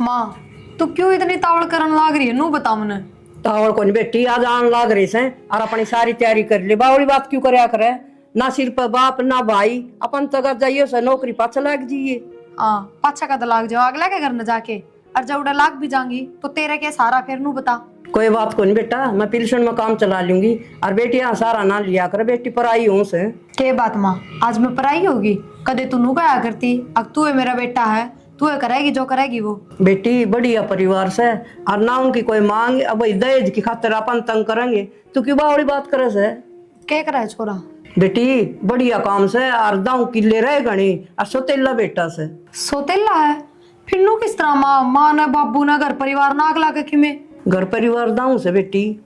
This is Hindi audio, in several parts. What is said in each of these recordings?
माँ तू क्यों इतनी तावड़ करन लाग रही है, नू बता मने। तावड़ कोनी बेटी, आज आन लाग रही से और अपनी सारी तैयारी कर ली। बावड़ी बात क्यों करया करे? ना सिर पर बाप ना भाई, अपन तक जाइए से नौकरी पाछे लाग जाइए। हाँ पाछा का तो लाग जाओ, अगला क्या करना जाके। और जब उड़ा लाग भी जाऊंगी तो तेरे के सारा फिर नू बता। कोई बात को नहीं बेटा, मैं पिलसन में काम चला लूंगी। और बेटी यहाँ सारा ना लिया कर, बेटी पर आई हूँ से। के बात माँ, आज मैं पराई होगी? कदे तू नू गया करती, अब तू है मेरा बेटा है, तू है करेगी जो करेगी वो। बेटी बढ़िया परिवार से, और ना उनकी कोई मांग अब दहेज की खातिर अपन तंग करेंगे तो क्यों बावड़ी बात करे से? क्या करा है छोरा? बेटी बढ़िया काम से, और दाऊ किले रहे गणी और सोतेला बेटा से। सोतेला है? फिर नू किस तरह माँ ने बाबू ने घर परिवार नाग ला के किमे? घर परिवार दाऊ से बेटी,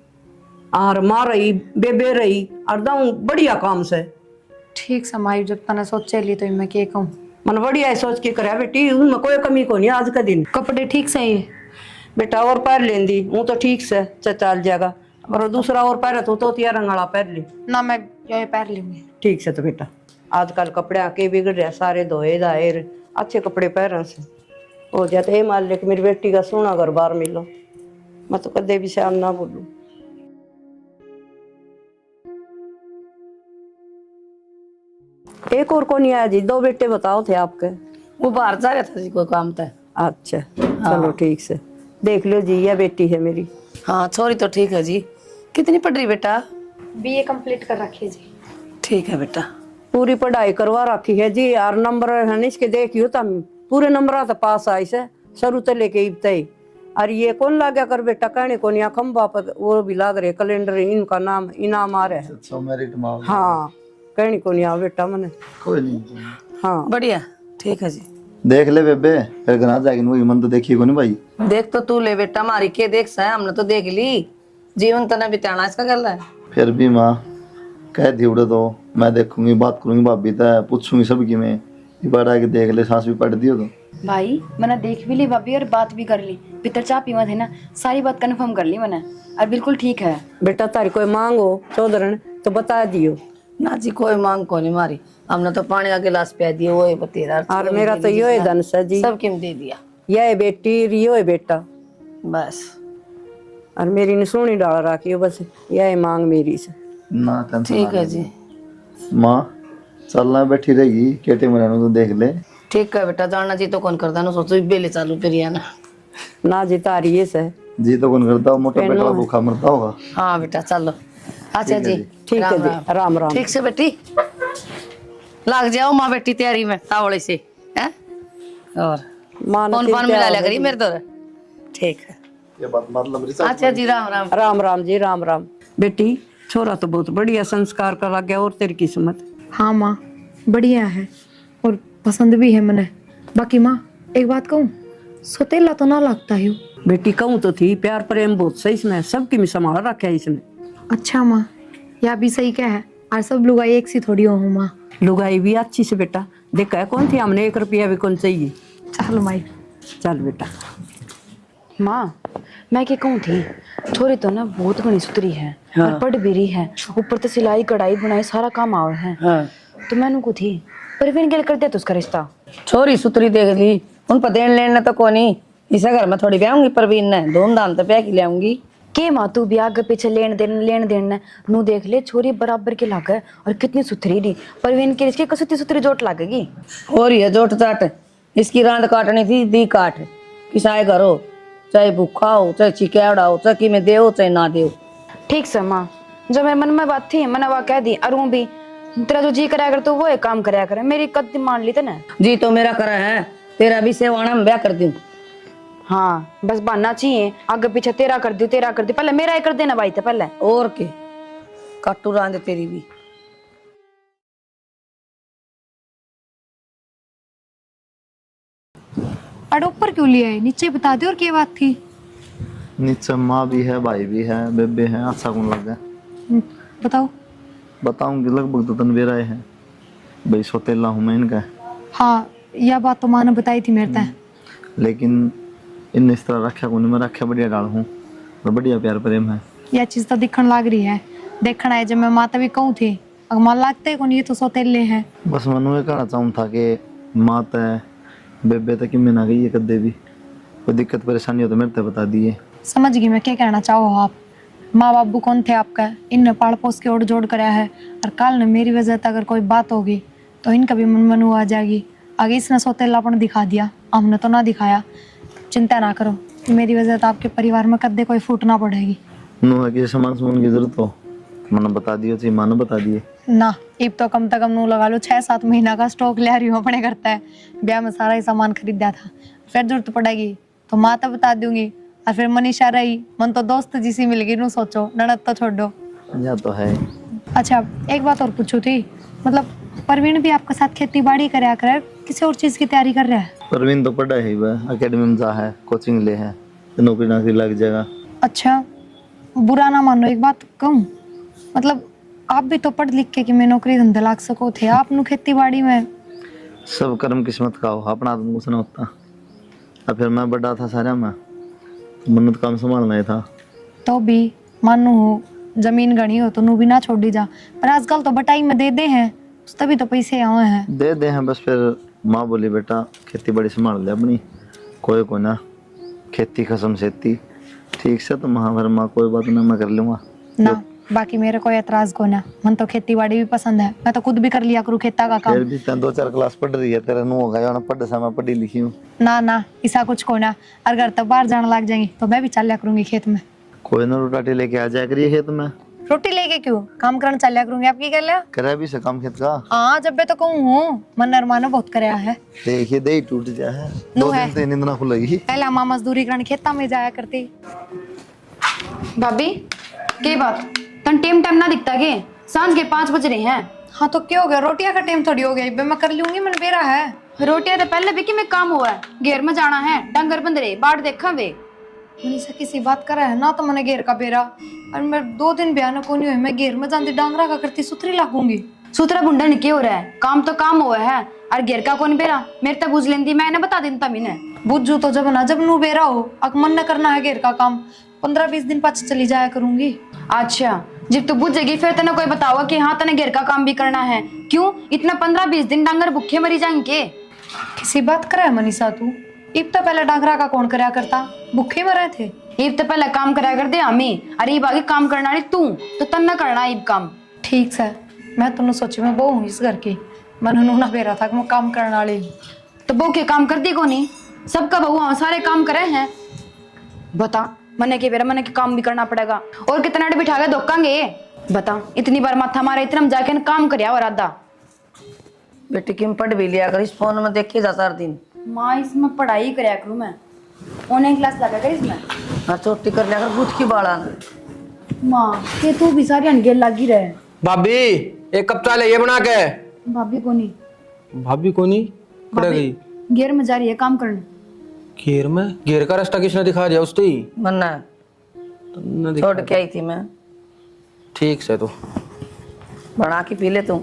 और माँ रही बेबे रही और दाऊ बढ़िया काम से। ठीक समाई, जब तने सोचे ली तो मैं क्या कहूँ। मन बढ़िया सोच के करे बेटी, उनमें कोई कमी को नहीं। आज का दिन कपड़े ठीक से ही बेटा और पैर लेंदी वो तो ठीक से चल जाएगा, और दूसरा और पैर तो तिया रंगाला पैर ले ना, मैं ये पैर लूंगी। ठीक से। तो बेटा आजकल कपड़े आके बिगड़ रहे, सारे धोए धाए अच्छे कपड़े पहन से हो जाते। ये मान ले कि मेरी बेटी का सोना घर बार मिलो, मैं तो कदे भी शाम ना बोलूं। एक और कौन आया जी? दो बेटे बताओ थे आपके? वो बाहर जा रहा था जी, कोई काम था। अच्छा चलो ठीक से। देख लो जी, यह बेटी है मेरी। हाँ छोरी तो ठीक है जी। कितनी पढ़ रही बेटा? बीए कंप्लीट कर रखी जी। ठीक है बेटा। पूरी पढ़ाई करवा रखी है जी, और नंबर है इसके देखियो तम पूरे नंबर तो पास आई से शुरू से लेके इब तक। और ये कौन लागे कर बेटा, कहने को नहीं खम्बा पर वो भी लाग रहे कैलेंडर, इनका नाम इनाम आ रहा है। अच्छा मेरिट में हाँ कहने को नहीं आ बेटा मने। कोई नहीं। हाँ बढ़िया ठीक है जी। देख ले बेबे, फिर घर आ जाएगी। वही मन तो देखी को नहीं भाई। देख तो तू ले बेटा, मारी के देख सा हमने तो देख ली। जीवन तना बिताना इसका गल है। फिर भी माँ कह दी उड़े तो मैं देखूंगी, बात करूंगी भाभी तय, पूछूंगी सबकी। मैं ये बार आके देख ले, सांस भी पढ़ दियो तो भाई मैंने देख भी ली भाभी और बात भी कर ली। पितर चाह पीवा थे ना, सारी बात कंफर्म कर ली मैंने और बिल्कुल ठीक है। बेटा तारी कोई मांग हो चौधरन तो बता दियो। ना जी कोई मांग को नहीं मारी, हमने तो पानी का गिलास पिया दिया, वो है तेरा। और मेरा तो यो है धन से जी, सब किम दे दिया। यह है बेटी, यो है बेटा, बस। और मेरी ने सोनी डाल रखी है बस, यह है मांग मेरी से। ना टेंशन। ठीक है जी। माँ चलना बैठी रहेगी, केटे मरानो तो देख ले। ठीक है बेटा, जाना जी तो कौन करता ना, सोचो बेले चालू फिर ना। ना जी तारी ये से जी तो कौन करता, मोटा पेटला भूखा मरता होगा। हाँ बेटा चलो। अच्छा जी ठीक है जी, राम राम। ठीक से बेटी, लग जाओ माँ बेटी तैयारी में तावड़े से हैं। और फोन फोन मिला लिया करी मेरे तो। ठीक है ये बात मतलब। अच्छा जी, राम राम। राम राम जी, राम राम। बेटी छोरा तो बहुत बढ़िया संस्कार का लग गया, और तेरी किस्मत। हाँ माँ बढ़िया है और पसंद भी है मने। बाकी माँ एक बात कहूँ, सोतेला तो ना लगता है। बेटी कहूँ तो थी, प्यार प्रेम बहुत सही इसमें, सबकी में संभाल रखा है इसने। अच्छा माँ यह भी सही क्या है, और सब लुगाई एक सी थोड़ी हो माँ। लुगाई भी अच्छी से बेटा, देखा है कौन थी, हमने 1 रुपया भी कौन चाहिए। चल माई। चल बेटा। माँ मैं क्या कहूँ थी, छोरी तो ना बहुत घनी सुतरी है और पढ़ भी रही है, ऊपर तो सिलाई कढ़ाई बुनाई सारा काम आवे है। हाँ। तो मैंने को थी परवीन के कर दिया तो उसका रिश्ता। छोरी सुतरी देख ली, उन पर देन लेना तो कोनी, इसे घर में थोड़ी ब्याहूंगी परवीन ने, धूमधाम तो ब्याह की ले आऊंगी। के माँ तू भी आगे पीछे लेन देन नू देख ले, छोरी बराबर के लागे और कितनी सुथरी दी। परवीन के रिश्ते कसुती सुथरी जोट लागेगी। और ये जोट चाट, इसकी रांड काटनी थी दी काट, किसाए करो, चाहे भूखा हो चाहे चिकेड़ा हो, चाहे कि में दे चाहे ना दे। ठीक से माँ, जब मेरे मन में बात थी मैंने वह कह दी, और वो भी तेरा जो जी कराया कर तो वो एक काम कराया करे, मेरी कद मान ली ना। जी तो मेरा करा है, तेरा भी सेवाना में ब्याह कर दूं। हाँ बस बनना चाहिए, आगे पीछे तेरा कर दी पहले मेरा ही कर देना भाई था पहले। और के काटू रांद तेरी भी। अरे ऊपर क्यों लिया है, नीचे बता दे और क्या बात थी। नीचे माँ भी है, भाई भी है, बेबे है। अच्छा कौन लग गया बताओ। बताऊंगी, लगभग तो तनवीर आए हैं भाई, सोतेला हूँ मैं इनका। हाँ यह बात तो माँ ने बताई थी मेरे तय, लेकिन इन इस तरह रखा को नहीं, मैं रखा बढ़िया डाल हूँ, बढ़िया प्यार प्रेम है। यह चीज तो दिखने लग रही है। देखना है जब मैं माता भी कहूँ थी, अगर मान लगते कौन ये तो सोतेले हैं। बस मनु ये कहना चाहूँ था कि माँ तय बेबे तक में ना गई है कदे भी, कोई दिक्कत परेशानी हो तो मेरे से बता दिए। समझ गई मैं क्या कहना चाहो आप। माँ बाबू कौन थे आपका, इनने पाल पोस के ओढ़ जोड़ कराया है, और काल ने मेरी वजह से अगर कोई बात होगी तो इनका भी मन मनू आ जाएगी। आगे इसने सौतेलापन दिखा दिया, हमने तो ना दिखाया। चिंता ना करो, मेरी वजह से आपके परिवार में कदे कोई फूट ना पड़ेगी। नु है कि सामान सामान की जरूरत हो मैंने बता दियो थी, मानो बता दिए ना इब तो कम से कम नू लगा लो 6-7 महीना का स्टॉक ले रही हूँ अपने करता है। ब्याह में सारा ही सामान खरीदा था, फिर जरूरत पड़ेगी तो माँ तो बता दूंगी। और फिर मनीषा रही, मन तो दोस्त जिसी मिल गई, नू सोचो ननद तो छोड़ो। या तो है। अच्छा एक बात और पूछू थी, मतलब परवीन भी आपके साथ खेती बाड़ी कराया करे, किसी और चीज की तैयारी कर रहा है? परवीन तो पढ़ा है वह, अकेडमी में जा है, कोचिंग ले है, तो नौकरी नाकरी लग जाएगा। अच्छा बुरा ना मानो एक बात कहूँ, मतलब आप भी तो पढ़ लिख के कि मैं नौकरी धंधा लाग सको थे, आप नु खेती बाड़ी में। सब कर्म किस्मत का हो, अपना तो कुछ ना होता। अब फिर मैं बड़ा था सारा में, तो मन्नत काम संभालना ही था। तो भी मानू हो जमीन गणी हो तो नू भी ना छोड़ दी जा, पर आजकल तो बटाई में दे दे हैं, तभी तो पैसे आए हैं। दे दे हैं बस। फिर माँ बोली बेटा खेती बाड़ी संभाल ले अपनी, कोई को ना खेती खसम सेती। ठीक से तो महावर माँ कोई बात ना, मैं कर लूँगा ना बाकी मेरे कोई एतराज को ना, मन तो खेती बाड़ी भी पसंद है, मैं तो खुद भी कर लिया करूँ खेता का काम। फिर भी 2-4 क्लास पढ़ रही है, तेरा नु होगा या ना पढ़ सा, मैं पढ़ी लिखी हूँ। ना ऐसा कुछ को ना, अगर तो बाहर जाने लग जाएंगी तो मैं भी चल लिया करूंगी खेत में। कोई ना रोटाटी लेके आ जाया करिए खेत में। रोटी लेके क्यों, काम करने चल लिया करूंगी। आप की कर लिया? करे भी से काम खेत का। हाँ जब मैं तो कहूँ हूँ, मन नरमानो बहुत कराया है। देखिए दे टूट जा है, नो 2 है। दिन 3 दिन ना खुलेगी। पहले माँ मजदूरी करने खेता में जाया करती। भाभी के बात तन टाइम ना दिखता के, सांझ के 5 बज रहे हैं। हाँ तो क्या हो गया, रोटियां का टाइम थोड़ी हो गया, मैं कर लूंगी, मन बेरा है। रोटियां तो पहले भी कि मैं काम हुआ है, घेर में जाना है, डंगर बंद रहे बाट देखा वे। मनीषा किसी बात करा है ना, तो मैंने घेर का बेरा, और मैं 2 दिन ब्याह को नहीं हुई, मैं घेर में जानती डांगरा का करती सुथरी लागूंगी। सूत्रा बुंडा ने क्या हो रहा है, काम तो काम हुआ है, और घेर का कौन बेरा मेरे तक बुझ लेंदी, मैं बता देता मैंने। बुझू तो जब ना, जब नू बेरा हो अक मन न करना है घेर का काम, 15-20 दिन पाछ चली जाया करूंगी। अच्छा जब तू बुझेगी फिर तेने कोई बताओगा कि हाँ तेने घेर का काम भी करना है, क्यों इतना 15-20 दिन डांगर भूखे मरी जाएंगे। किसी बात करा है मनीषा तू, इब तो पहले डांगरा का कौन करया करता, भूखे मरे थे। इब तो पहले काम कराया कर दे हमें, अरे इब आगे काम करना नहीं तू तो तन न करना इब काम। ठीक है, मैं तुमने सोची मैं बहू हूँ इस घर की, मन ना बेरा था कि मैं काम करने वाली हूँ। तो बहू के काम कर दी को नहीं, सबका बहू हम सारे काम करे हैं। बता मने के बेरा मने के काम भी करना पड़ेगा, और कितना डे बिठा के धोकांगे। बता इतनी बार माथा मारे, इतना जाके काम करया और आधा। बेटी किम पढ़ भी लिया कर, इस फोन में देखे जा 4 दिन। माँ इसमें पढ़ाई करया करूँ मैं, ऑनलाइन क्लास लगा कर इसमें। हाँ चोटी कर लिया कर, गुथ की बाड़ा माँ के तू भी सारी अनगेल लगी रहे। भाभी 1 कप चाय ये बना के। भाभी को नहीं, भाभी को नहीं पड़ गई, घेर में जा रही है काम करने। घेर में? घेर का रास्ता किसने दिखा दिया उसने ही? मन्ना तुमने छोड़ के आई थी मैं। ठीक से तो बना के पी ले तू।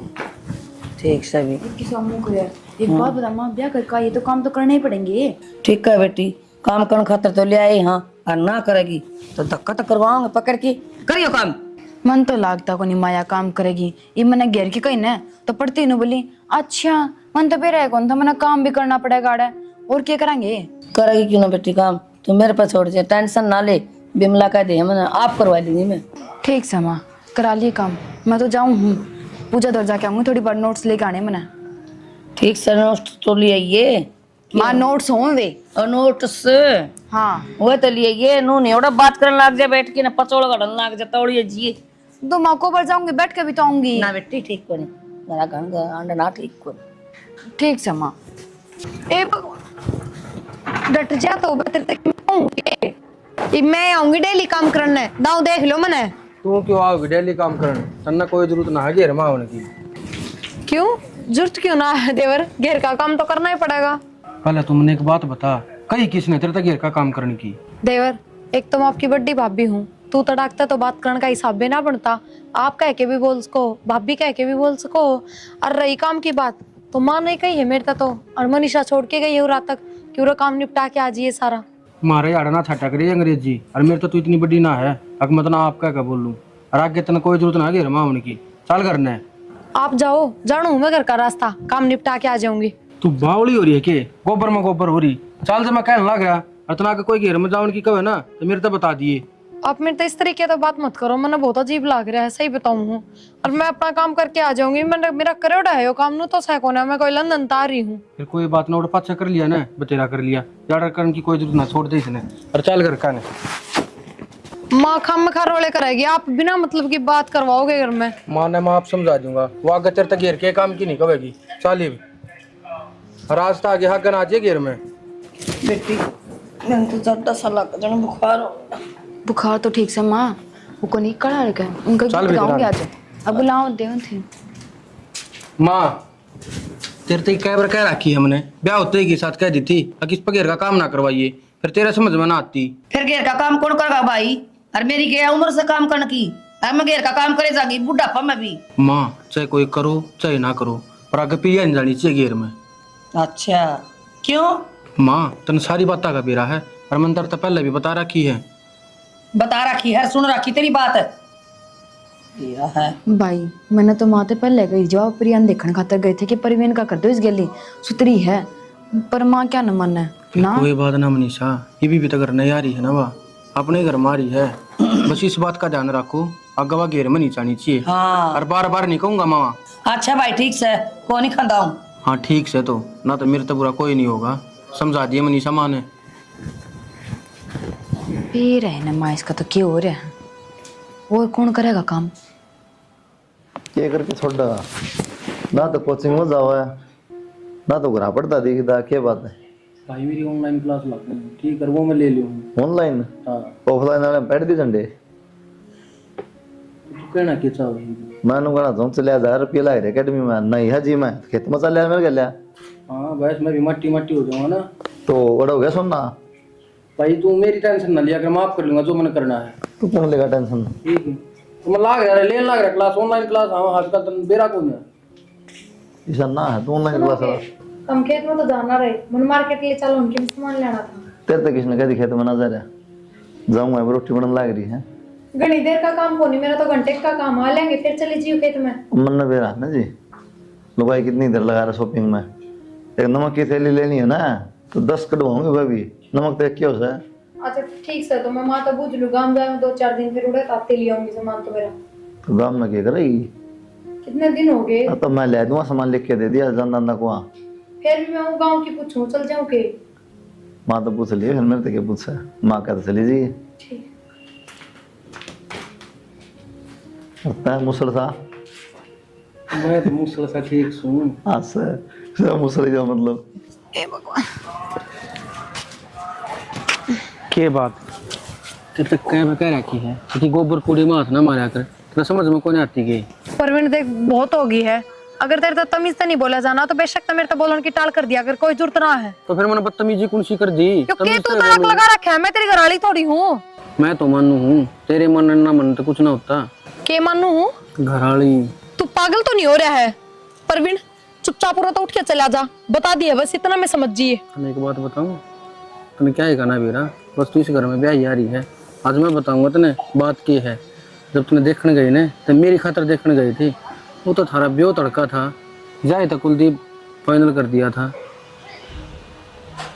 ठीक से भी किसी मुंह को यार एक बात बता माँ, ब्याह कर ये तो काम तो करने ही पड़ेंगे। ठीक है बेटी, काम करने खातर तो ले आई, हाँ और ना करेगी तो धक्का तो करवाओगे पकड़ के, करियो काम। मन तो लागता को नहीं माया काम करेगी, ये मैंने घेर की कही ना तो पढ़ती न बोली। अच्छा मन तो बेरा है कौन था, मैंने काम भी करना पड़ेगा आड़े, और क्या करेंगे। करेगी क्यों ना बेटी काम, तू मेरे पर छोड़ दे, टेंशन ना ले, बिमला कह दे मैंने आप करवा लेंगी मैं। ठीक से माँ करा लिए काम, मैं तो जाऊँ हूँ पूजा दर जाके आऊंगी, थोड़ी बार नोट्स लेके आने मैंने। ठीक से नोट्स तो ले आइए माँ, नोट्स हों वे। और नोट्स हाँ वो तो लिए ये नू नहीं ओड़ा बात करने लग जाए बैठ के ना, पचोड़ गड़न लग जाए तौड़िए जी। तो माँ को पर जाऊंगी, बैठ के भी तो आऊंगी ना बेटी ठीक को नहीं, मेरा घन अंडा ना ठीक को। ठीक से माँ। ए भगवान, डट जा तो मैं आऊंगी डेली काम करने, दाऊ देख लो मने। तू क्यों आओगी डेली काम करने, तन्ना कोई जरूरत ना है घेर में आने की। क्यों जरूरत क्यों ना है देवर, घेर का काम तो करना ही पड़ेगा। पहले तुमने एक बात बता, कही किसने तेरे तक घेर का काम करने की? देवर एक तो मैं आपकी बड़ी भाभी हूँ, तू तड़ाकता तो बात करने का हिसाब भी ना बनता, आप कह के भी बोल सको, भाभी कह के भी बोल सको। और रही काम की बात तो माँ नहीं कही है मेरे तो, और मनीषा छोड़ के गई है रात तक कि वो काम निपटा के आ जाइए सारा। मारे आड़ा ना छटा करिए अंग्रेजी, और मेरे तो तू इतनी बड़ी ना है अक मत ना आप क्या बोल लूं, और आगे तेना कोई जरूरत ना है घेर में आने की, चल करना है। आप जाओ, जानू मैं घर का रास्ता, काम निपटा के आ जाऊंगी। तू बावली हो रही है के, गोबर में गोबर हो रही, चल से मैं कहने लग रहा इतना के कोई घेर में जाओ की कहे ना तो मेरे तो बता दिए। आप मेरे तो इस तरीके तो बात मत करो, मैंने बहुत अजीब लग रहा है, सही बताऊं हूँ। और मैं अपना काम करके आ जाऊंगी, मैंने मेरा करोड़ा है यो काम, नु तो सह कोना, मैं कोई लंदन तार रही हूँ। फिर कोई बात ना, उड़ पाछा कर लिया ना, बतेरा कर लिया, ज्यादा करने की कोई जरूरत ना, छोड़ दे इसने और चल घर का ने। माँ खाम में खा रोले करेगी, आप बिना मतलब की बात करवाओगे घर में। माँ ने मैं आप समझा दूंगा, वो आगे तेरे तक घेर के काम की नहीं कहेगी। चलिए रास्ता आगे हगन आ जाए घेर में। बेटी मैं तो ज्यादा सा लग जाना बुखार हो। बुखार तो ठीक से माँ, वो को नहीं कड़ा रखा है, उनका चल गीत बेटा। गाऊंगी आज। अब बुलाओ दे थे। माँ तेरे तक कैबर कह रखी है हमने, ब्याह होते ही के साथ कह दी थी कि इस पर घेर का काम ना करवाइए, फिर तेरा समझ में ना आती। फिर घेर का काम कौन करेगा भाई? और मेरी क्या उम्र से काम करने की? और मैं घेर का काम करे जागी बुढ़ापा में भी। माँ चाहे कोई करो चाहे ना करो, पर आगे पिया नहीं जानी चाहिए घेर में। अच्छा क्यों? माँ तन सारी बात का बेरा है, और मंत्र तो पहले भी बता रखी है। बता रखी है, सुन रखी तेरी बात ये है। भाई मैंने तो माँ ते पहले गई जवाब प्रियान देखने खातर गए थे कि परिवेन का कर दो इस गली सुतरी है, पर माँ क्या न मन है ना। कोई बात ना मनीषा, ये भी तो घर नहीं आ रही है ना, वाह अपने घर मारी है। बस इस बात का ध्यान रखो, अगवा घेर में नहीं जानी चाहिए। हाँ और बार बार नहीं कहूंगा मामा। अच्छा भाई ठीक से को नहीं खादा हूँ। हाँ ठीक से तो ना, तो मेरे तो बुरा कोई नहीं होगा, समझा दिए मनीषा माँ ने। फिर है ना माँ, इसका तो क्या हो रहा है, और कौन करेगा काम? ये करके छोड़ा ना, तो कोचिंग में जाओ है ना, तो घर पड़ता दिखता, क्या बात है। भाई मेरी ऑनलाइन क्लास लग गई, ठीक है वो मैं ले लूँ। ऑनलाइन हाँ ऑफलाइन वाले बैठ दी झंडे। तू कहना क्या चाह रही है? मैं कहना चाहूँ चले 1000 रुपये लाए अकेडमी में, नहीं है जी मैं खेत में चल मेरे गया। हाँ बस मैं भी मट्टी मट्टी हो जाऊंगा ना, तो बड़ा हो गया सुनना। भाई तू मेरी टेंशन ना लिया कर, माफ कर लूंगा जो मैंने करना है। तू कौन लेगा टेंशन। ठीक है तो मैं लाग रहा लेन लाग रहा क्लास, ऑनलाइन क्लास। हाँ आजकल तो बेरा कौन है ऐसा ना है, तू ऑनलाइन क्लास है। हम खेत में तो जाना रहे, मन मार्केट ले चलो, उनके सामान लेना था। तेरे तक किसने कह दी खेत में ना जा रहा, जाऊंगा रोटी बनने लग रही है। घनी देर का काम कोनी, मेरा तो घंटे का काम, आ लेंगे फिर चले जियो खेत में। मन में बेरा ना जी, लुगाई कितनी देर लगा रहा शॉपिंग में। एक नमक की थैली लेनी है ना, तो 10 कटवाऊंगी भाभी, नमक तो एक क्यों है। अच्छा ठीक से, तो मैं माँ तो बूझ लू, गाँव जाए 2-4 दिन, फिर उड़े ताते ले आऊंगी सामान तो मेरा। तो गाँव में क्या करेगी। कितने दिन हो गए, तो मैं ले दूंगा सामान, लिख के दे दिया जानदा को। फिर भी मैं गाँव की पूछूं, चल जाऊं के? माँ तो पूछ लिया, फिर मेरे तो क्या पूछा, माँ कहते चली जी। ठीक। लगता है मुसल सा। मैं तो मुसल सा ठीक सुन। हाँ सर मुसल जो मतलब के बात तेरे तक कह रखी है कि गोबर कूड़े में हाथ ना मारा कर, तो समझ में कौन आती गई। परवीन देख बहुत होगी है, अगर तेरे तो तमीज से नहीं बोला जाना तो बेशक तो मेरे तो बोलन की टाल कर दिया, अगर कोई जरूरत ना है। तो फिर मैंने बदतमीजी कौन सी कर दी? क्योंकि तू तड़क लगा रखा है, मैं तेरी घरवाली थोड़ी हूँ। मैं तो मानू हूँ, तेरे मन ना मन तो कुछ ना होता। के मानू हूँ? घरवाली तू पागल तो नहीं हो रहा है परवीन? चुपचाप पूरा तो उठ के चला जा, बता दिया बस इतना में समझिए। तुम्हें एक बात बताऊं, तुम्हें क्या है कहना बेरा, बस तू इस घर में ब्याह आ रही है। आज मैं बताऊंगा तने बात की है। जब तुमने देखने गई ना, तो मेरी खातर देखने गई थी, वो तो थारा ब्यो तड़का था, जाए तो कुलदीप फाइनल कर दिया था।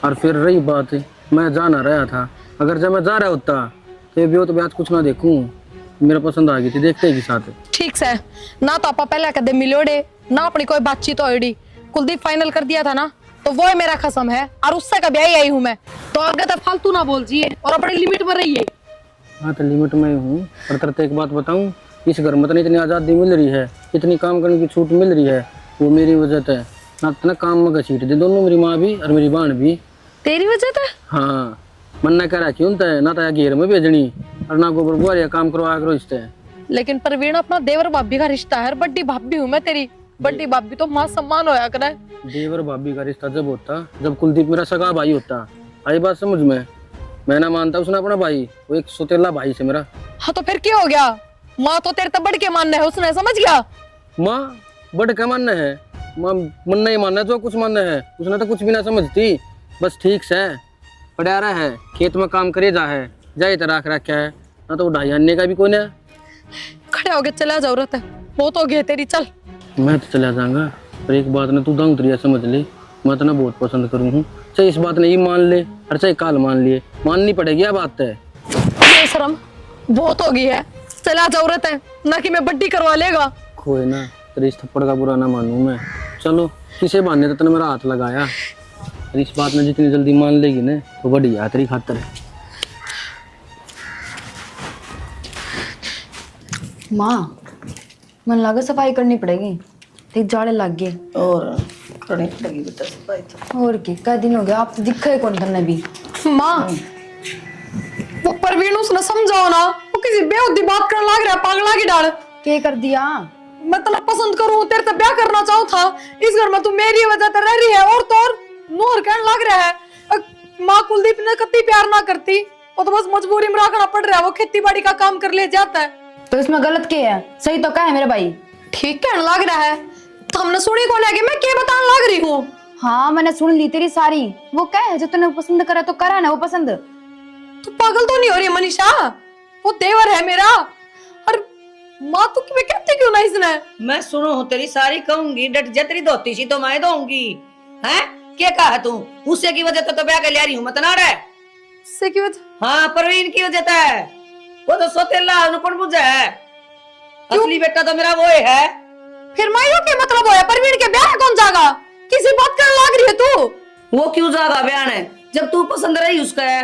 और फिर रही बात, मैं जा ना रहा था, अगर जब मैं जा रहा होता तो ये ब्यो तो ब्याह कुछ ना देखूं, मेरा पसंद आ गई थी देखते ही साथ। ठीक से ना तो आपा पहले कदम मिलोड़े ना अपनी कोई बातचीत होड़ी, कुलदीप फाइनल कर दिया था ना, तो वो ही मेरा खसम है, और उससे कभी आई हूँ मैं। तो आगे तो फालतू ना बोल जिए और अपनी लिमिट में रहिए। हाँ तो लिमिट में हूँ, पर तेरे को एक बात बताऊँ, इस घर में तो इतनी आज़ादी मिल रही है, इतनी काम करने की छूट मिल रही है, वो मेरी वजह से ना इतना काम में घसीट दे दोनों, मेरी माँ भी और मेरी बहन भी। तेरी वजह से? हाँ मन ना कह रहा क्यों है, ना तो घेर में भेजनी और ना गोबर बुआ काम करवा करो इससे। लेकिन परवीन अपना देवर भाभी का रिश्ता है, बड़ी भाभी हूँ मैं तेरी, बड़ी भाभी तो माँ सम्मान होया करे। देवर भाभी का रिश्ता जब होता जब कुलदीप मेरा सगा भाई होता, आई बात समझ में। मैं ना मानता उसने अपना भाई, वो एक सोतेला भाई से मेरा। हाँ तो फिर क्या हो गया, माँ तो तेरे तब बढ़ के मानना है उसने, समझ गया? माँ बढ़ के मानना है, माँ मन नहीं मानना जो कुछ मानना है, उसने तो कुछ भी ना समझती, बस ठीक से पड़ा रहा है, खेत में काम करे जा है, जाए तो राख रखा है, ना तो ढाई आने का भी कौन है। खड़े हो गए, चला जरूरत है, बहुत हो गया तेरी, चल। मैं तो चला जाऊंगा, पर एक बात ना तू दाऊं तरिया समझ ले, मैं तो ना बहुत पसंद करूँ हूँ, चाहे इस बात नहीं मान ले और चाहे काल मान लिए, माननी पड़ेगी यह बात है। ये शर्म बहुत हो गई है, चला जरूरत है ना कि मैं बड्डी करवा लेगा। खोए ना तेरे इस थप्पड़ का बुरा ना मानूं मैं। चलो किसे बहाने तो तूने मेरा हाथ लगाया, और इस बात में जितनी जल्दी मान लेगी ना तो बढ़िया तेरी खातर। माँ मन लगा सफाई करनी पड़ेगी, ठीक जाड़े लग गए। और करनी पड़ेगी बेटा सफाई तो। और क्या दिन हो गया, आप तो दिखे कौन करने भी। माँ वो परवीन उसने समझाओ ना, वो किसी बेहुदी बात करने लग रहा है, पागला की डाल। क्या कर दिया? मैं तला पसंद करूं, तेरे से ब्याह करना चाहूं था, इस घर में तू मेरी वजह से रह रही है और तो और नोहर कहने लग रहा है। माँ कुलदीप ने कभी प्यार ना करती, वो तो बस मजबूरी में रखना पड़ रहा है, वो खेती बाड़ी का काम कर ले जाता है। तो इसमें गलत क्या है? सही तो क्या है मेरे भाई? ठीक कहने लग रहा है, तो हमने सुनी कौन है कि मैं क्या बताने लग रही हूँ। हाँ मैंने सुन ली तेरी सारी। वो क्या है जो तूने पसंद करा तो करा ना वो पसंद। तू पागल तो नहीं हो रही मनीषा, वो देवर है मेरा। और माँ तू मैं कहती क्यों ना इसने? मैं सुनो हूँ तेरी सारी कहूंगी, डट जा, तेरी धोती सी तो मैं दूंगी। हैं क्या कहा तू? उससे की वजह तो ब्याह कर ले रही हूँ मत ना रे। से की वजह? हाँ परवीन की वजह है, वो तो सोतेला अनुपण बुझा है, असली बेटा तो मेरा वो है। फिर मायू के मतलब होया परवीन के ब्याह कौन जागा? किसी बात करने लग रही है तू। वो क्यों जागा बयान है, जब तू पसंद रही उसका है,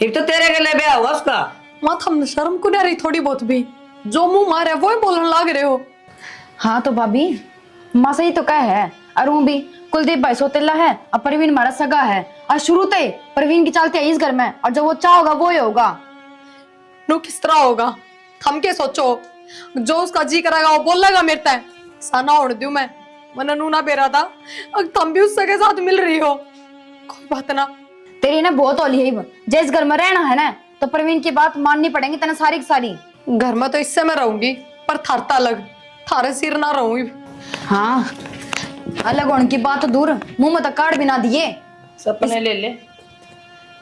एक तो तेरे के लिए ब्याह हुआ उसका। माथा में शर्म को नहीं रही थोड़ी बहुत भी, जो मुंह मारे वो ही बोलने लग रहे हो। हाँ तो भाभी माँ सही तो क्या है, और वो भी कुलदीप भाई सोतेला है और परवीन हमारा सगा है, और शुरू से परवीन की चलती है इस घर में, और जो वो चाहोगा वो ही होगा। नो किस तरह होगा हम के सोचो, जो उसका जी करेगा वो बोलेगा मेरे तय साना उड़ दूं मैं। मैंने नूना बेरा था, अब तुम भी उसके साथ मिल रही हो, कोई बात ना। तेरी ना बहुत होली है, जिस घर में रहना है ना तो परवीन की बात माननी पड़ेगी तेना सारी की सारी। घर में तो इससे मैं रहूंगी, पर थारता अलग, थारे सिर ना रहूंगी। हाँ अलग होने की बात तो दूर, मुंह में तो काट भी ना दिए। सपने ले ले,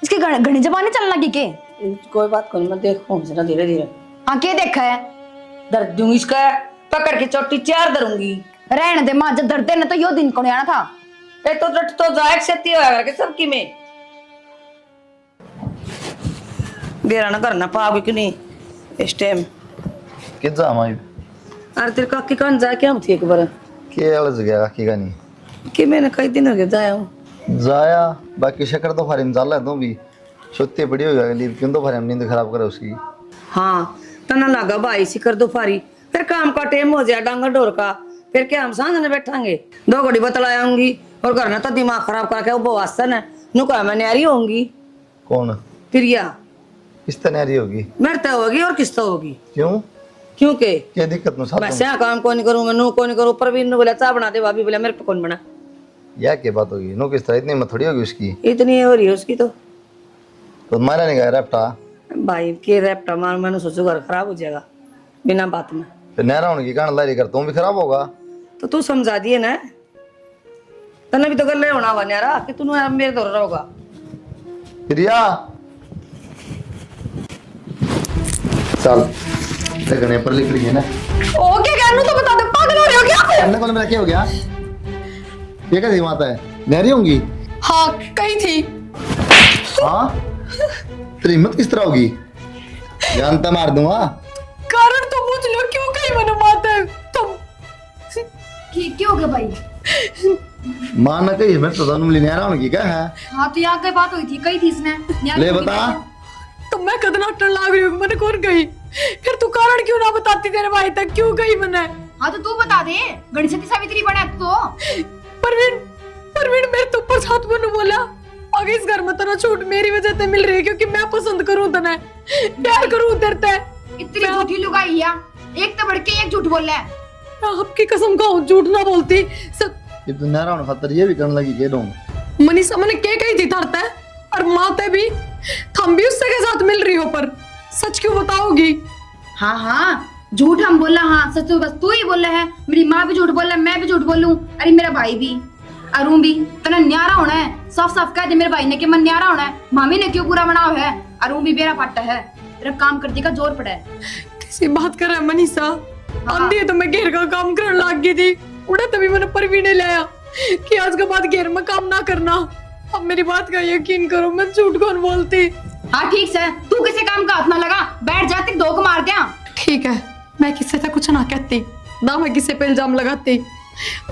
इसकी घनी जबानी चलने लगी के। कोई बात कौन, मैं देखूं जरा धीरे धीरे। हाँ क्या देखा है? दर्द दूंगी इसका, पकड़ के चोटी चार धरूंगी। रहने दे माँ, जब दर्द ने तो यो दिन कौन आना था। ए तो डट तो जायक सेती होया के सबकी में बेरा ना करना पाओगे कि नहीं इस टाइम। कि जा माई अरे तेरे काकी कान जा क्या थी एक बार के अलज गया की गानी कि मैंने कई दिन हो गए जाया हूँ। जाया बाकी शक्कर तो फारिम जाला तू भी सोते बड़ी हो गई, क्यों तो फारिम नींद खराब करे उसकी। हाँ तना लगा भाई सी कर दो फारी, फिर काम का टाइम हो जाए डांगा डोर का, फिर क्या हम सांझ में बैठांगे, 2 घड़ी बतलाऊंगी और घर ना तो दिमाग खराब करके वो वास्तन है नुका मैं न्यारी होंगी। कौन प्रिया किस तैयारी होगी? मेरे तो होगी और किस तो होगी। क्यों क्योंकि क्या दिक्कत न साथ मैं क्या काम कौन करूँ, मैं नू कौन करूँ। परवीन ने बोला चाह बना दे, भाभी बोला मेरे पे कौन बना। या क्या बात होगी? नो किस तरह इतनी मत थोड़ी होगी उसकी, इतनी हो रही है उसकी तो मारा नहीं गया रैप्टा भाई के रैप्टा मार, मैंने सोचो घर खराब हो जाएगा बिना बात में। फिर नहरा होने की कारण लारी कर तुम भी खराब होगा। तो तू समझा दिए ना, तने भी तो कर ले होना वा न्यारा कि तू मेरे दौर रहोगा। प्रिया चल देखने पर लिख ली ना। ओके कहने तो बता दे, पागल हो रहे हो क्या? अन्ना कौन मेरा क्या हो गया? ये कैसी बात है? नहरी होंगी? हाँ कही थी। हाँ तेरी हिम्मत किस तरह होगी? जानता मार दूंगा। कारण तो पूछ लो, क्यों कही मैंने माता तुम? क्या हो गया भाई? मां ना कही हिम्मत तो तुम मिली नहरा होने की क्या है? हाँ तो यहाँ कई बात हुई थी, कही थी इसने। ले बता। तो मैं कदना अटन लाग रही हूँ, मैंने कौन कही? फिर तू कारण क्यों ना बताती तेरे भाई तक, क्यों कही मैंने? हाँ तो तू बता दे, गणेशती सावित्री बने तो। परवीन परवीन मेरे तो ऊपर साथ में बोला, आगे इस घर में तना छूट मेरी वजह से मिल रही है, क्योंकि मैं पसंद करूं तना, प्यार करूं तेरे। इतनी झूठी लुगाई है, एक तो बढ़ के एक झूठ बोल रहा है। आपकी कसम खाऊं झूठ ना बोलती सब। ये तो नहरा होने खातर ये भी करने लगी के दो। मनीषा मैंने क्या कही थी धरता है, और माते भी थम भी उससे के साथ मिल रही हो, पर सच क्यों बताओगी? हाँ हाँ झूठ हम बोला, हाँ सच तो बस तू ही बोल रहा है। मेरी माँ भी झूठ बोल रहा है, मैं भी झूठ बोलूं, अरे मेरा भाई भी, अरुण भी। तना न्यारा होना है, साफ साफ कह दे मेरे भाई ने कि मन न्यारा होना है। मामी ने क्यों पूरा बनाओ है, अरुण भी बेरा पाटा है, तेरा काम करने का जोर पड़ा है। किसी बात कर रहा है मनीषा? आंधी तो मैं घेर का काम करने लग गई थी, उड़ा तभी मैंने परवीन ने लाया, कि आज के बाद घेर में काम ना करना। अब मेरी बात का यकीन करो, मैं झूठ कौन बोलती। हाँ ठीक है, तू किसी काम का हाथ ना लगा, बैठ जाती धोख मार दिया। ठीक है, मैं किसी से कुछ ना कहती, ना मैं किसी पे इल्जाम लगाती,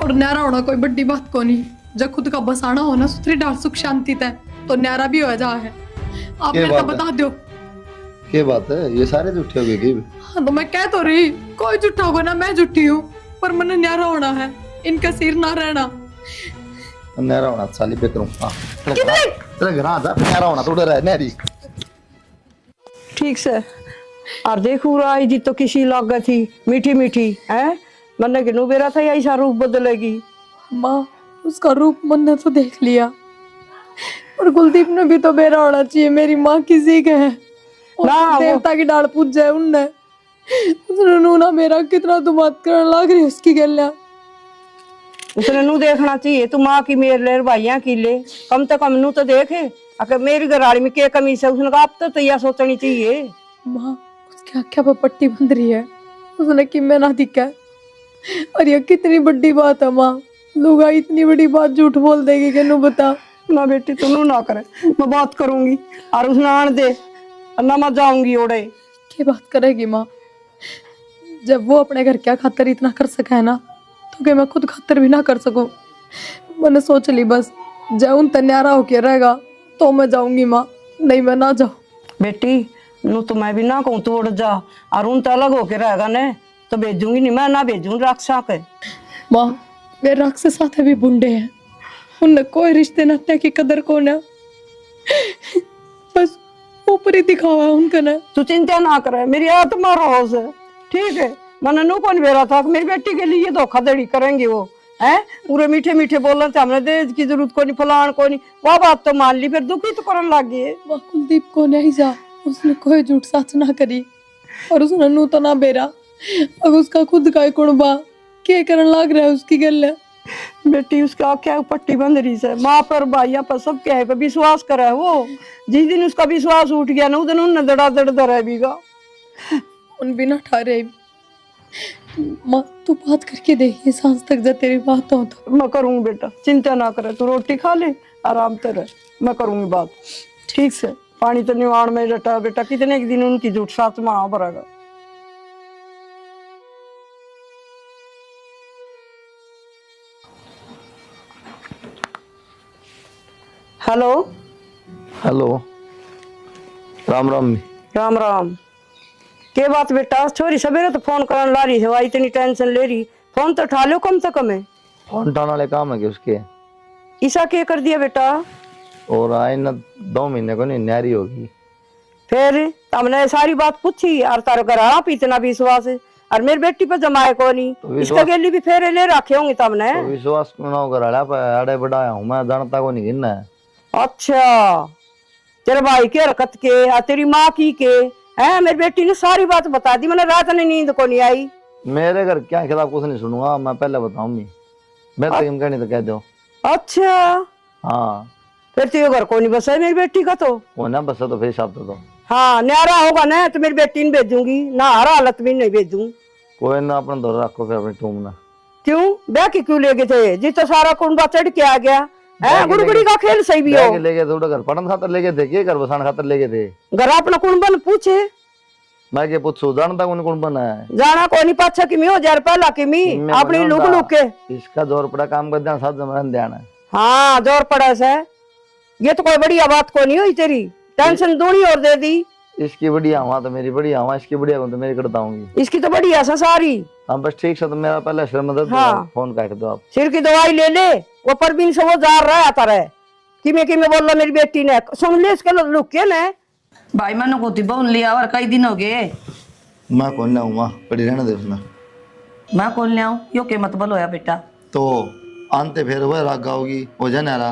और न्यारा होना कोई बड़ी बात को नहीं। जब खुद का बसाना हो ना सुथरी डाल सुख शांति तय, तो न्यारा भी हो जा है। आप मेरे को बता दो क्या बात है, ये सारे झूठे हो गए की? हाँ, तो मैं कह तो रही, कोई झूठा होगा ना, मैं झूठी हूँ, पर मैंने न्यारा होना है, इनका सिर ना रहना। नहरा होना साली पे करूं। हां तेरे घर आ जा, नहरा होना थोड़ा रह नहरी। ठीक से और देखू राय जी तो किसी लागत थी मीठी मीठी है, मैंने गिनू बेरा था ऐसा रूप बदलेगी। माँ, उसका रूप मैंने तो देख लिया, और कुलदीप ने भी तो बेरा होना चाहिए। मेरी माँ किसी के है ना, देवता की डाल पूज जाए उनने। उसने नू ना मेरा कितना तो बात करने लग रही उसकी गलियां। उसने नू देखना चाहिए, तू माँ की मेर ले भाइया की ले, कम से कम नू तो देखे अगर मेरी घराड़ी में क्या कमी है। उसने कहा आप तो यह सोचनी चाहिए। माँ, उसकी आँखें पर पट्टी बंध रही है, उसने कि मैं ना दिखा। और ये कितनी बड़ी बात है माँ, लोग इतनी बड़ी बात झूठ बोल देगी कि नू बता। ना बेटी तू नू ना करे, मैं बात करूंगी और उसने आन दे, और ना मैं जाऊंगी ओड़े। क्या बात करेगी माँ? जब वो अपने घर क्या खातर इतना कर सका है ना, तो क्या मैं खुद खातर भी ना कर सकूं? मैंने सोच ली बस, जब उन तन्यारा होके रहेगा तो मैं जाऊंगी माँ, नहीं मैं ना जाऊं। बेटी नू तो मैं भी ना कहूँ तू उड़ जा, और उन तो अलग होके रहेगा ने तो भेजूंगी नहीं, मैं ना भेजूं राक्षा के। माँ, वे राक्षस साथ भी बुंडे हैं, उनने कोई रिश्ते नाते की कदर को ना, बस ऊपर ही दिखावा है उनका ना। तू चिंता ना करे, मेरी आत्मा रोज है, ठीक है। मैंने नू कौन बेरा था कि मेरी बेटी के लिए धोखाधड़ी करेंगे वो, हैं पूरे मीठे मीठे बोलने थे, हमने दहेज की जरूरत को नहीं, फलान को नहीं, वह बात तो मान ली, फिर दुखी तो करने लग गए। माँ, कुलदीप को नहीं जा, उसने कोई झूठ सच ना करी, और उसने नू तो ना बेरा। अब उसका खुद का कुड़बा क्या करने लग रहा है उसकी गल। बेटी उसका क्या पट्टी बंद रही है, माँ पर भाइया पर सब क्या है, पर विश्वास करे वो। जिस दिन उसका विश्वास उठ गया ना, उस दिन उन्हें दड़ा दड़ दर बीगा। उन बिना ठहरे। माँ, तू बात करके देखिए, सांस तक जा तेरी बात हो तो। मैं करूंगी बेटा, चिंता ना करे, तू रोटी खा ले आराम से रह, मैं करूंगी बात ठीक से। पानी तो निवाण में रटा बेटा, कितने एक दिन उनकी झूठ साथ में आ भरेगा। Hello hello, Ram Ram. राम राम। के बात बेटा, छोरी सवेरे तो फोन करने ला रही है, इतनी टेंशन ले रही, फोन तो उठा लो कम से कम है। फोन उठाने वाले काम है कि उसके? ईसा क्या कर दिया बेटा? और आए ना 2 महीने को नहीं न्यारी होगी। फिर हमने सारी बात पूछी, और तारो घर पे इतना विश्वास है, और मेरी बेटी पे जमाए को नहीं, तो इसका गेली भी फेरे ले रखे होंगे तुमने। तो विश्वास क्यों ना होकर अड़े बढ़ाया हूँ मैं, जानता को नहीं गिनना है। अच्छा, तेरे भाई के हरकत के और तेरी माँ की के है, मेरी बेटी ने सारी बात बता दी, मैंने रात ने नींद को नहीं आई। मेरे घर क्या खिलाफ कुछ नहीं सुनूंगा मैं, पहले बताऊंगी। मैं तो हिम कहनी तो कह दो। अच्छा, हाँ फिर तेरे घर को नहीं बसा है मेरी बेटी का तो। वो ना बस तो फिर हिसाब तो दो। हाँ, न्यारा होगा ना तो मेरी बेटी ने भेजूंगी ना, हर हालत में नहीं भेजूं। कोई ना, अपना दौर रखो फिर अपनी टूम ना। क्यों ब्याह की क्यों ले गए थे, जिस तो सारा कुंबा चढ़ के आ गया है। गुड़गुड़ी का खेल सही भी हो, ले गए थोड़ा घर पढ़न खातर ले गए थे, क्या घर बसान खातर ले गए थे? घर अपना कुंबन पूछे, मैं क्या पूछू, जानता कौन कौन बना है? जाना कोनी पाछा की मी हो जार पहला की मी अपनी लुक लुक के। इसका जोर पड़ा काम कर देना, साथ जमान देना। हाँ, जोर पड़ा से, ये तो कोई बढ़िया बात को नहीं हुई तेरी, टेंशन दूनी और दे दी। इसकी बढ़िया हुआ तो मेरी बढ़िया हुआ, इसकी बढ़िया तो मेरी करता हूँ। इसकी तो बढ़िया सा सारी। हाँ बस ठीक है, तो मेरा पहले सिर मदद हाँ। फोन काट दो आप। सिर की दवाई ले ले, वो परवीन से वो जार रहा आता रहे कि मैं बोल रहा मेरी बेटी ने, सुन ले इसके लुक के ने। भाई मैंने को बोल लिया और कई दिन हो गए। मैं कौन लाऊं माँ, पड़ी रहने दे उसमें। मैं कौन ले आऊं, यो के मतबल होया बेटा? तो आनते फिर वह राग होगी हो जाए नारा।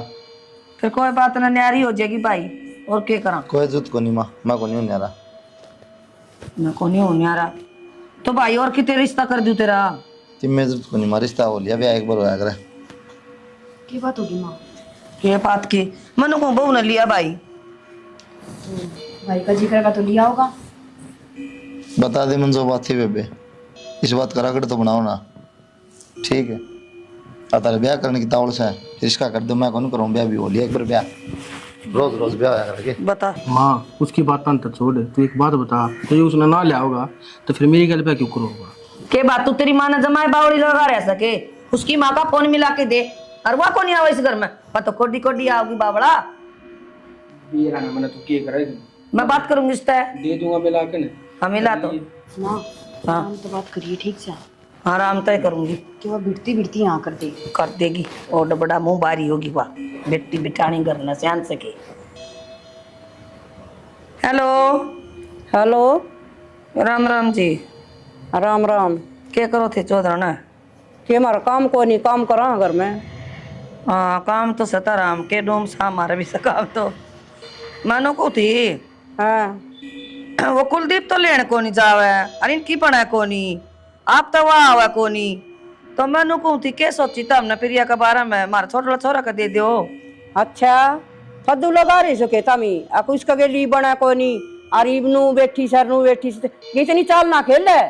फिर कोई बात ना, न्यारी हो जाएगी भाई, और क्या करा। कोई जरूरत को नहीं माँ, मैं को नहीं हूं नारा। मैं को नहीं हूं न्यारा तो भाई और कितने रिश्ता कर दूं तेरा? मैं जरूरत को नहीं, माँ रिश्ता हो लिया, ब्याह एक बार होया करे। क्या बात होगी माँ? के बात की, मनु को बहू ने लिया भाई। भाई का जिक्र का तो लिया होगा। बता दे मन जो बात थी बेबे, इस बात करा कर तो बनाओ ना, ठीक है? तारे ब्याह करने की तावड़ से रिश्का कर दो, मैं कौन करूँ ब्याह, भी हो लिया एक बार ब्याह, रोज रोज ब्याह होया करके। बता। माँ उसकी बात अंतर छोड़, तू एक बात बता, तो ये उसने ना लिया होगा तो फिर मेरी गल पे क्यों करोगा? के बात तू तेरी माँ ने जमाए बावड़ी लगा रह सके, उसकी माँ का फोन मिला के दे, और वह कौन आवा इस घर में, तो कोडी कोडी आओगी बावड़ा। ये रहना मैंने तू क्या करेगी? मैं बात करूंगी इससे, दे दूंगा मिला के ना। हाँ मिला तो माँ हाँ हम तो बात करिए ठीक से आराम तय करूंगी, कि वो बिड़ती बिड़ती यहाँ कर दे। कर देगी, और बड़ा मुंह बारी होगी वाह, बेटी बिटानी करना से आन सके। Hello hello, Ram Ram ji, Ram Ram. क्या करो थे चौधरा ना? कि हमारा काम को नहीं, काम करा घर में। हाँ काम तो सताराम के डोम सा हमारा भी सकाम तो मानो को थी। हाँ वो कुलदीप तो लेने को नहीं जावे, अरे इनकी पढ़ा को नहीं, आप तो वहाँ आवा को नहीं, तो मैंने कहूँ थी के सोची था हमने प्रिया के बारे में, मारा छोटा छोरा का दे दो। अच्छा, फद्दू लगा रही सो कहता मी आपको इसका के लिए बना को नहीं, अरीब नु बैठी सर नु बैठी इतनी चाल ना खेल है।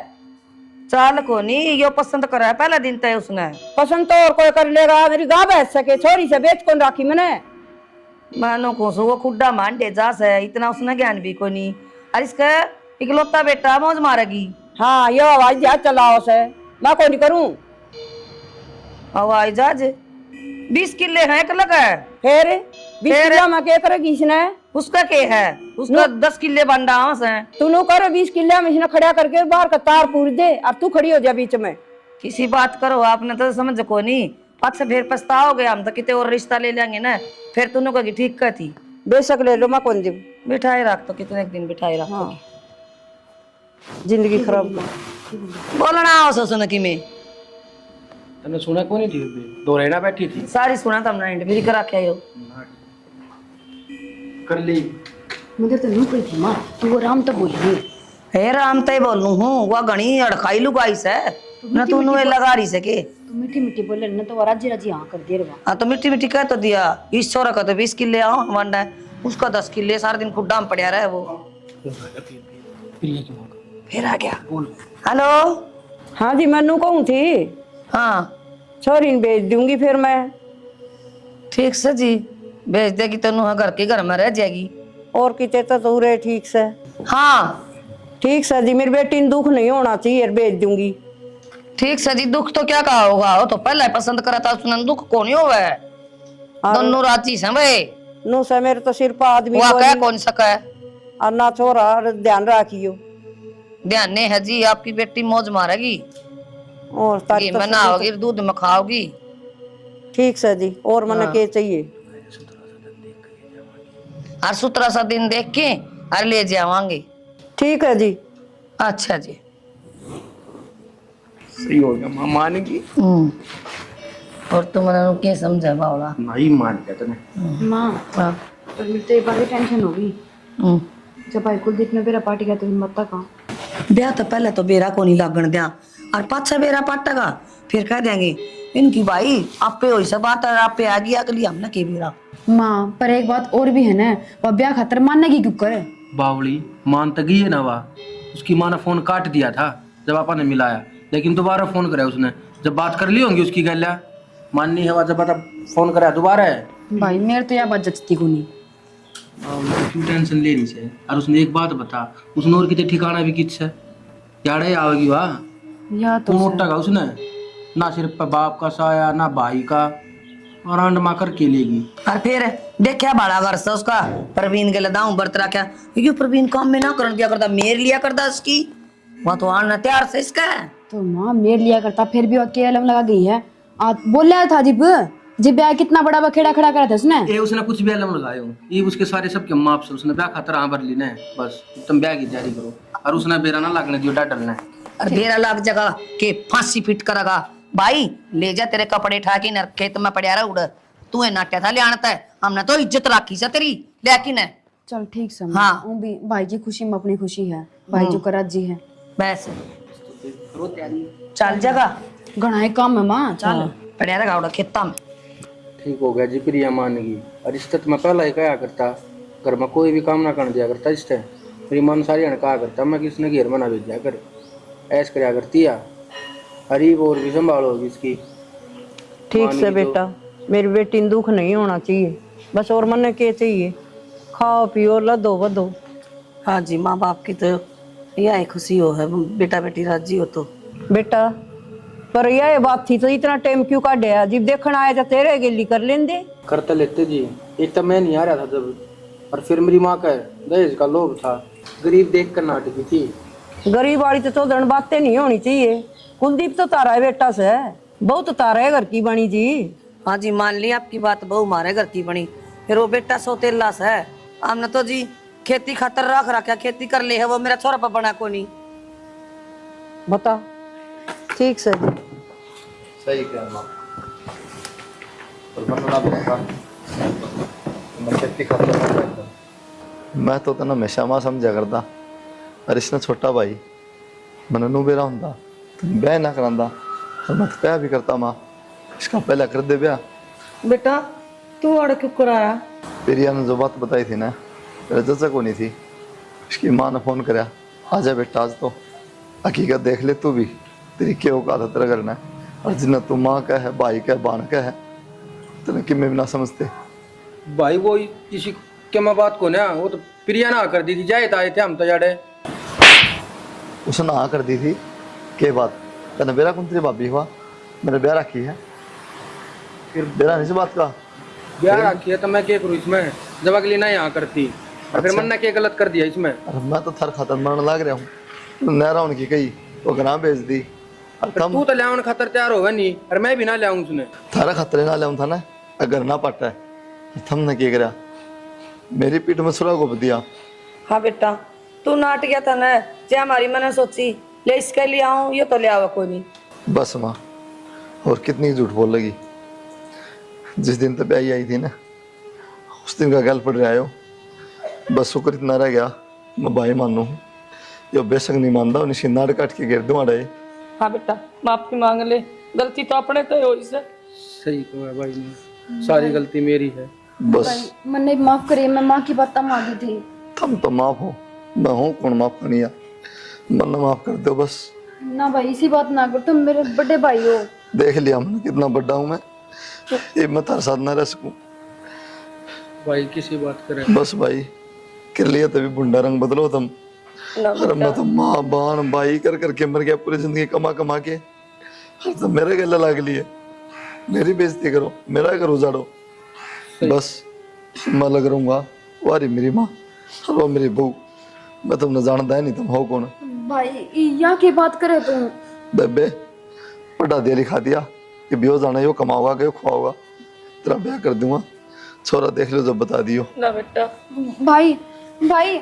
चाल को नहीं, यो पसंद करा है पहला दिन तय उसने। पसंद तो और कोई कर लेगा, मेरी गाँव बेच सके, छोरी से बेच कौन राखी मैंने। मानो को वो खुड्डा मांडे जास है, इतना उसने ज्ञान भी को नहीं, और इसका इकलौता बेटा मौज मारेगी। हाँ ये आवाज जहाज चलाओ से, मैं कोई नहीं करूँ। हवाई जहाज 20 किले हैं एक लगा है, फिर 20 किलो में क्या करेगी इसने? उसका क्या है, उसका 10 किले बंडा है। तू नु कर 20 किलो में इसने खड़ा करके बाहर का तार पूर दे, और तू खड़ी हो जा बीच में। किसी बात करो आपने तो समझ को नहीं, पाछे फिर पछताओगे, हम तो कितने और रिश्ता ले लेंगे ना, फिर तूने कहोगी ठीक का थी। बेशक ले लो, मैं कौन दी बिठाए रख तो कितने दिन बिठाए रख। हाँ। जिंदगी खराब। बोलना हो सुन की में तने सुना को नहीं थी? दो रहना बैठी थी सारी सुना था हमने इंटरव्यू करा के आयो कर ली। मुझे तो नहीं कोई थी माँ, तू वो राम तो बोलिए। हे राम तय बोलू हूँ, वह घनी अड़खाई लुगाई से न तू नुए लगा रही सके। तू मीठी मीठी बोले न तो वो राजी राजी हाँ कर दे रहा। हाँ तो मिट्टी मिट्टी कह तो दिया, इस छोरा का तो 20 किले आओ वंडा है, उसका 10 किले, सारा दिन खुड्डा में पड़ा रहा वो। फिर आ गया। हेलो हाँ जी, मैं कहूँ थी हाँ छोरी ने भेज दूंगी, फिर मैं ठीक से जी भेज देगी, तेनू घर के घर में रह जाएगी। और किते तो तू रहे ठीक से। हाँ ठीक से जी, मेरी बेटी ने दुख नहीं होना चाहिए, भेज दूंगी। ठीक से जी, दुख तो क्या कहा होगा, वो तो पहले पसंद करा था उसने, दुख को नहीं हुआ है, दोनों राजी से भाई। नु से मेरे तो सिर पर आदमी वो कोई कह नहीं, कौन सका है, और ना छोरा, ध्यान रखियो। ध्यान नहीं है जी, आपकी बेटी मौज मारेगी, और तारी घी तो में नहाओगी, दूध में खाओगी। ठीक से जी, और मने के चाहिए? और 17 सा दिन देख के और ले जावांगे। ठीक है जी। अच्छा जी सही हो गया, माँ मानेगी। और तुमने क्या समझा बावला? नहीं मान गया तने। माँ हाँ। पर मेरे तो एक बार भी टेंशन हो गई जब भाई कुलदीप ने मेरा पार्टी का तो हिम्मत कहा। ब्याह तो पहले तो बेरा को नहीं लागण दिया, और पाछा बेरा पाटेगा फिर कह देंगे इनकी भाई आप पे हुई सब बात है, आप पे आ गई अगली हमने के बेरा। माँ पर एक बात और भी है ना, वह ब्याह खातर मानने की क्यों करे? बावली मान तो गई है ना, वाह उसकी माँ ने फोन काट दिया था जब आपा ने मिलाया, लेकिन दोबारा फोन करे उसने, जब बात कर ली होंगी उसकी गैल्या माननी है, जब बता फोन करा दोबारा है। भाई मेरे तो यह बात जचती को नहीं। क्यों टेंशन ले रही है? और उसने एक बात बता, उसने और कितने ठिकाना भी किस है याड़े आवेगी वाह, या तो मोटा का उसने ना सिर्फ बाप का साया ना भाई का, और अंड माँ करके लेगी। और फिर देखा बड़ा घर से उसका प्रवीण के लदाऊ बर्त रखा, क्योंकि प्रवीण काम में ना करन दिया करता, मेर लिया करता उसकी, वह तो आना तैयार से इसका। तो माँ मेरे लिया करता, फिर भी वह अलम लगा गई है। आज बोल रहा था जब ब्याह कितना बड़ा बखेड़ा खड़ा करा था उसने। ये उसने कुछ भी अलम लगाए हो, ये उसके सारे सबके माप से उसने ब्याह खातर हाँ भर ली ने, बस तुम ब्याह की तैयारी करो, और उसने बेरा ना लगने दियो डाटलना है। और बेरा लाग जगह के फांसी फिट करेगा भाई, ले जा तेरे कपड़े ठाके न खेत में पड़ा रहा उड़, तू है नाट्या था ले आनता है, हमने तो इज्जत राखी से तेरी लेकिन है। चल ठीक से हाँ। वो भी भाई की खुशी में अपनी खुशी है, भाई जो करा जी है। बस चल जगह घना ही काम है माँ, चल पड़ा रहा उड़ा खेता में। ठीक हो गया जी, प्रिया मान गई, और इस तक मैं पहला ही कहा करता घर में कोई भी काम ना कर दिया करता, इस मेरी मन सारी हन कहा करता मैं किसने घेर में ना भेजा कर, ऐस कराया करती है, हरी और भी संभाल होगी इसकी। ठीक से बेटा, मेरी बेटी ने दुख नहीं होना चाहिए बस। और मन के चाहिए, खाओ पियो लदो बदो। हाँ जी, माँ बाप की तो यह खुशी हो है, बेटा बेटी राजी हो तो। बेटा पर यह बात थी तो इतना टाइम क्यों काटे? जब देखना आया तो तेरे गिल्ली कर लेंदे। करते लेते जी, एक तो मैं नहीं आ रहा था जब, और फिर मेरी माँ का दहेज का लोभ था, गरीब देख कर नाटकी थी। गरीब वाली तो चौधरी बातें नहीं होनी चाहिए। कुलदीप तो तारा है बेटा से, बहुत तारा है घर की बनी जी। हाँ जी, मान ली आपकी बात, बहु मारे घर की बनी, फिर वो बेटा सौतेला सा है। हमने तो जी खेती खातर रख रखा, खेती कर ले है, वो मेरा छोरा पर बना को नहीं। बता ठीक से जी। सही कह माँ, पर बनना पड़ेगा। मैं खेती खत्म कर देता। मैं तो तना हमेशा माँ समझा करता, और इसने छोटा भाई मैंने नू बेरा होंदा तो ब्याह ना करांदा, और मैं तो ब्याह भी करता माँ, इसका पहला कर दे ब्याह। बेटा तू अड़ क्यों कराया? प्रिया ने जो बात बताई थी ना, मेरे जजा को नहीं थी। इसकी माँ ने फोन कराया, आजा बेटा आज तो हकीकत देख ले तू भी, तेरी क्या औकात है तेरा करना है। और जिन्ना तू माँ का है, भाई का है, बान का है, तेने कि मैं भी ना समझते। भाई वो किसी के मैं बात को ना, वो तो प्रिया ना कर दी थी, जाए आए थे हम तो जाड़े। उसने हाँ कर दी थी के बात, तेने बेरा कौन तेरी भाभी हुआ, मैंने ब्याह रखी है, फिर बेरा नहीं से बात का ब्याह रखी है तो मैं क्या करूँ इसमें, जब अगली ना यहाँ करती, और फिर मन ने क्या गलत कर दिया इसमें। अरे मैं तो थर खातर मरने लग रहा हूँ, नहरा उनकी कही वो गना भेज दी। और तू तो लियावन खातर तैयार होगा नहीं, और मैं भी ना लियाऊं उसने। थारा खतरे ना ले था ना, अगर ना पटा है थमने क्या करा, मेरी पीठ में सुरा को दिया। हाँ बेटा तू नाट गया था ना, जे हमारी मैंने सोची ले इसके लिए आऊं, ये तो ले आवा कोई नहीं। बस माँ, और कितनी झूठ बोल लगी। जिस दिन तो ब्याही आई थी ना, उस दिन का गल पड़ रहा हो, बस शुक्र इतना रह गया मैं भाई मानू, जो बेशक नहीं मानता उन्हें शिनाड़ काट के गिर दूँ अड़े। हाँ बेटा माफी मांग ले, गलती तो अपने तो हो इसे। सही तो है भाई ने, सारी गलती मेरी है। बस मैंने माफ करिए, मैं माँ की बात मांगी थी। तुम तो माफ हो, मैं हूँ कौन माफ करनी है, मन माफ कर दो बस। ना भाई इसी बात ना कर, तुम मेरे बड़े भाई हो। देख लिया मैंने कितना बड़ा हूँ मैं, ये मैं तार साथ ना रह सकूं। भाई किसी बात करे, बस भाई कर लिया तभी बुंडा रंग बदलो तुम। अरे मैं तो माँ बान भाई कर करके मर गया पूरी जिंदगी कमा कमा के, अब तो मेरे गले लग लिए, मेरी बेइज्जती करो, मेरा घर उजाड़ो। बस मैं लग रहूंगा, वारी मेरी माँ और वो मेरी बहू, मैं तुमने जानता है नहीं तुम हो कौन। भाई यहाँ की बात करे तुम। बेबे पढ़ा दिया लिखा दिया कि बियो जाना यो कमाओगा कि यो खुआओगा, तेरा ब्याह कर दूंगा, छोरा देख लो जब बता दियो। ना बेटा भाई भाई